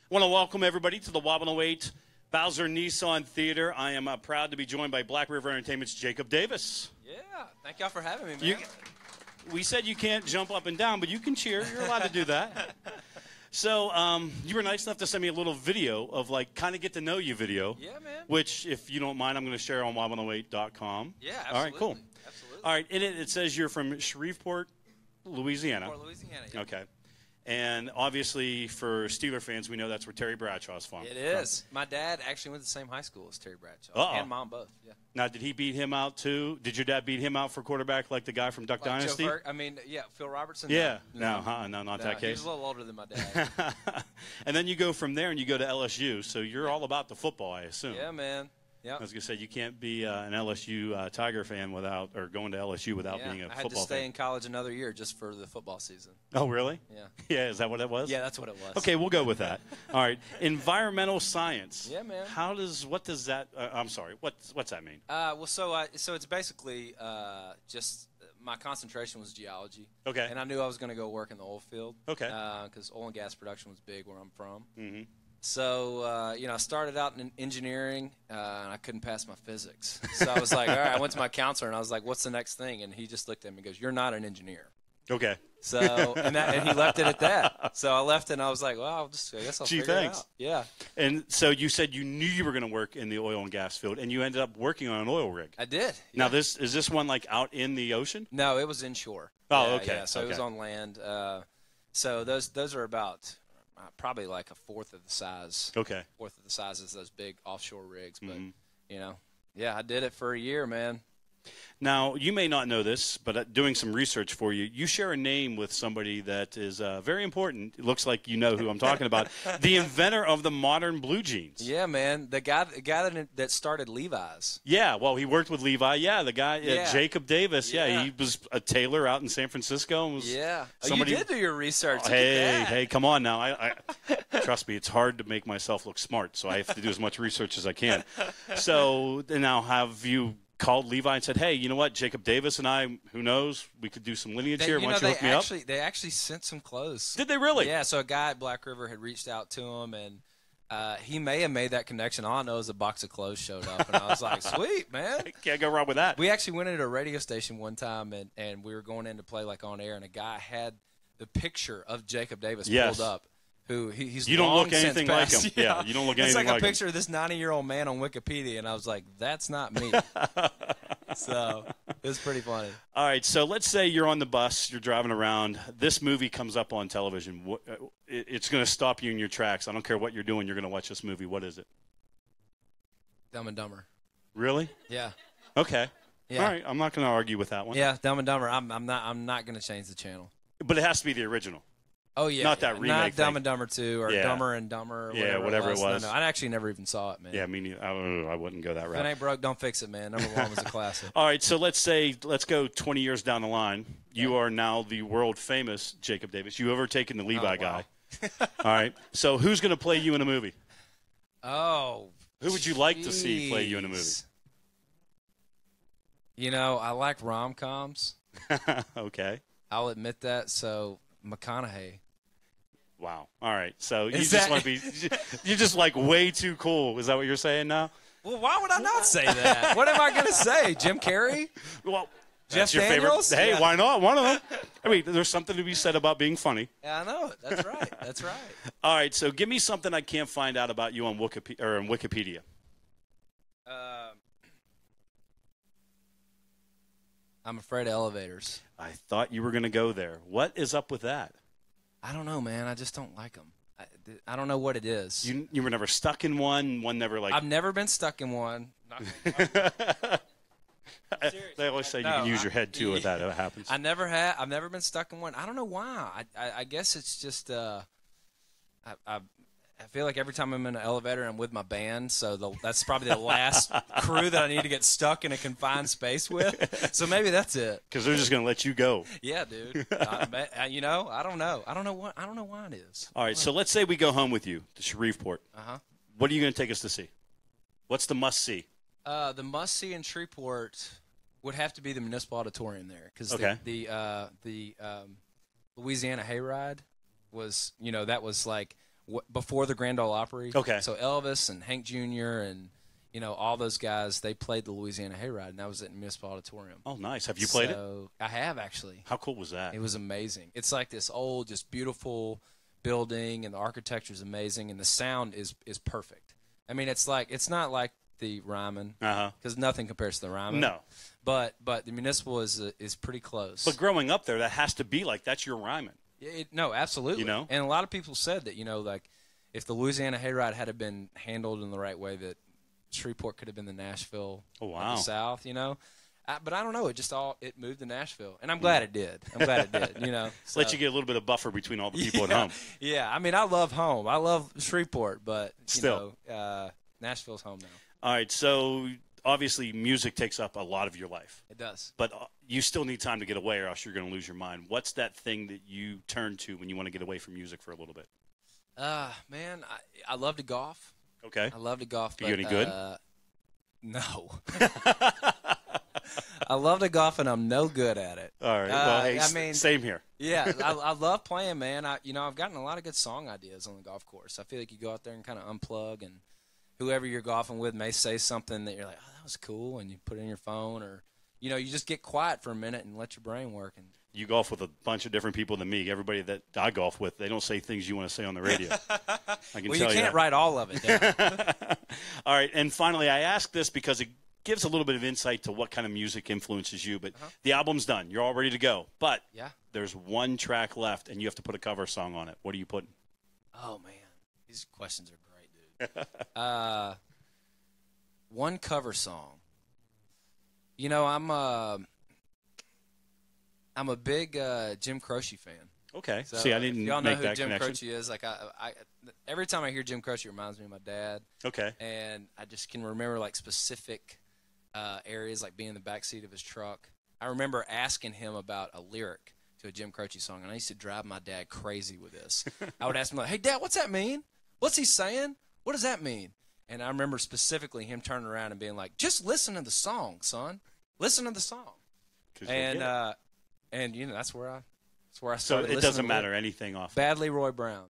Want to welcome everybody to the Y108 Bowser Nissan Theater. I am proud to be joined by Black River Entertainment's Jacob Davis. Yeah, thank y'all for having me, man. We said you can't jump up and down, but you can cheer. You're allowed to do that. So you were nice enough to send me a little video of, like, kind of get to know you video. Yeah, man. Which, if you don't mind, I'm going to share on Y108.com. Yeah, absolutely. All right, cool. Absolutely. All right, in it says you're from Shreveport, Louisiana. Shreveport, Louisiana, yeah. Okay. And obviously, for Steeler fans, we know that's where Terry Bradshaw's from. It is. My dad actually went to the same high school as Terry Bradshaw. Uh-oh. And Mom both, yeah. Now, did he beat him out, too? Did your dad beat him out for quarterback like the guy from Duck Dynasty? Phil Robertson? Yeah. No, not that case. He was a little older than my dad. And then you go from there and you go to LSU, so you're all about the football, I assume. Yeah, man. Yep. I was going to say, you can't be an LSU Tiger fan without, or going to LSU without being a football fan. I had to stay in college another year just for the football season. Oh, really? Yeah. Yeah, is that what it was? Yeah, that's what it was. Okay, we'll go with that. All right. Environmental science. Yeah, man. What does that, I'm sorry, what's that mean? So it's basically just my concentration was geology. Okay. And I knew I was going to go work in the oil field. Okay. Because oil and gas production was big where I'm from. Mm-hmm. So, I started out in engineering, and I couldn't pass my physics. So I was like, all right, I went to my counselor, and I was like, what's the next thing? And he just looked at me and goes, you're not an engineer. Okay. So, and he left it at that. So I left it, and I was like, well, I guess I'll figure it out. Yeah. And so you said you knew you were going to work in the oil and gas field, and you ended up working on an oil rig. I did. Yeah. Now, is this one, like, out in the ocean? No, it was inshore. Oh, yeah, okay. Yeah, so it was on land. So those are about probably like a fourth of the size. Okay. Fourth of the size as those big offshore rigs. But, I did it for a year, man. Now, you may not know this, but doing some research for you, you share a name with somebody that is very important. It looks like you know who I'm talking about. The inventor of the modern blue jeans. Yeah, man. The guy that started Levi's. Yeah, well, he worked with Levi. Yeah, the guy, Jacob Davis. Yeah, he was a tailor out in San Francisco. And was somebody, you did do your research. Hey, come on now. I trust me, it's hard to make myself look smart, so I have to do as much research as I can. So now have you called Levi and said, hey, you know what, Jacob Davis and I, who knows, we could do some lineage here. Why don't you hook me up? They actually sent some clothes. Did they really? Yeah, so a guy at Black River had reached out to him, and he may have made that connection. All I know is a box of clothes showed up, and I was like, sweet, man. Can't go wrong with that. We actually went into a radio station one time, and we were going in to play like on air, and a guy had the picture of Jacob Davis pulled up. He's you don't look anything like him. Yeah, you don't look anything like him. It's like a picture of this 90-year-old man on Wikipedia, and I was like, that's not me. So it was pretty funny. All right, so let's say you're on the bus, you're driving around. This movie comes up on television. It's going to stop you in your tracks. I don't care what you're doing. You're going to watch this movie. What is it? Dumb and Dumber. Really? Yeah. Okay. Yeah. All right, I'm not going to argue with that one. Yeah, Dumb and Dumber. I'm not going to change the channel. But it has to be the original. Oh, yeah. Not that remake Not thing. Dumb and Dumber 2 or Dumber and Dumber or whatever it was. No, I actually never even saw it, man. Yeah, me neither. I wouldn't go that route. If it ain't broke, don't fix it, man. Number 1 was a classic. All right, so let's go 20 years down the line. You are now the world-famous Jacob Davis. You overtaken the Levi guy. All right, so who's going to play you in a movie? Oh, who would you like to see play you in a movie? You know, I like rom-coms. Okay. I'll admit that. So McConaughey. Wow. All right. So you just want to be – you're just like way too cool. Is that what you're saying now? Well, why would I not say that? What am I going to say? Jim Carrey? Well, Jeff your Daniels? Favorite. Hey, why not? One of them. I mean, there's something to be said about being funny. Yeah, I know it. That's right. That's right. All right. So give me something I can't find out about you on Wikipedia. I'm afraid of elevators. I thought you were going to go there. What is up with that? I don't know, man. I just don't like them. I don't know what it is. You were never stuck in one? One never like... I've never been stuck in one. They always say you can use your head, too, if that happens. I've never been stuck in one. I don't know why. I guess it's just I feel like every time I'm in an elevator, I'm with my band, so that's probably the last crew that I need to get stuck in a confined space with. So maybe that's it. Because they're just going to let you go. Yeah, dude. I don't know. I don't know why it is. All right, so let's say we go home with you to Shreveport. Uh-huh. What are you going to take us to see? What's the must-see? The must-see in Shreveport would have to be the Municipal Auditorium there, because the Louisiana Hayride was, that was like before the Grand Ole Opry. Okay. So Elvis and Hank Jr. and all those guys, they played the Louisiana Hayride, and that was at Municipal Auditorium. Oh, nice. Have you played it? I have, actually. How cool was that? It was amazing. It's like this old, just beautiful building, and the architecture is amazing, and the sound is perfect. I mean, it's not like the Ryman, because nothing compares to the Ryman. No. But the Municipal is pretty close. But growing up there, that has to be like that's your Ryman. No, absolutely. And a lot of people said that, like if the Louisiana Hayride had been handled in the right way, that Shreveport could have been the Nashville of the South, but I don't know. It moved to Nashville, and I'm glad it did. So. Let you get a little bit of buffer between all the people at home. Yeah, I mean, I love home. I love Shreveport, but still, Nashville's home now. All right, so obviously music takes up a lot of your life. It does. But you still need time to get away, or else you're going to lose your mind. What's that thing that you turn to when you want to get away from music for a little bit? Man, I love to golf. Okay. I love to golf. Are you any good? No. I love to golf, and I'm no good at it. All right. Well, hey, same here. Yeah, I love playing, man. I've gotten a lot of good song ideas on the golf course. I feel like you go out there and kind of unplug, and whoever you're golfing with may say something that you're like, oh, that was cool, and you put it in your phone, or you just get quiet for a minute and let your brain work. And you golf with a bunch of different people than me. Everybody that I golf with, they don't say things you want to say on the radio. I can well, tell you can't write all of it down. All right, and finally, I ask this because it gives a little bit of insight to what kind of music influences you. But the album's done. You're all ready to go. But there's one track left, and you have to put a cover song on it. What are you putting? Oh, man. These questions are great, dude. One cover song. I'm a big Jim Croce fan. Okay. So see, I didn't y'all know make who that Jim connection. Croce is. Like every time I hear Jim Croce, it reminds me of my dad. Okay. And I just can remember like specific areas, like being in the backseat of his truck. I remember asking him about a lyric to a Jim Croce song, and I used to drive my dad crazy with this. I would ask him like, "Hey, Dad, what's that mean? What's he saying? What does that mean?" And I remember specifically him turning around and being like, "Just listen to the song, son. Listen to the song." And that's where I So started. it doesn't matter anything off. Badly Roy Brown.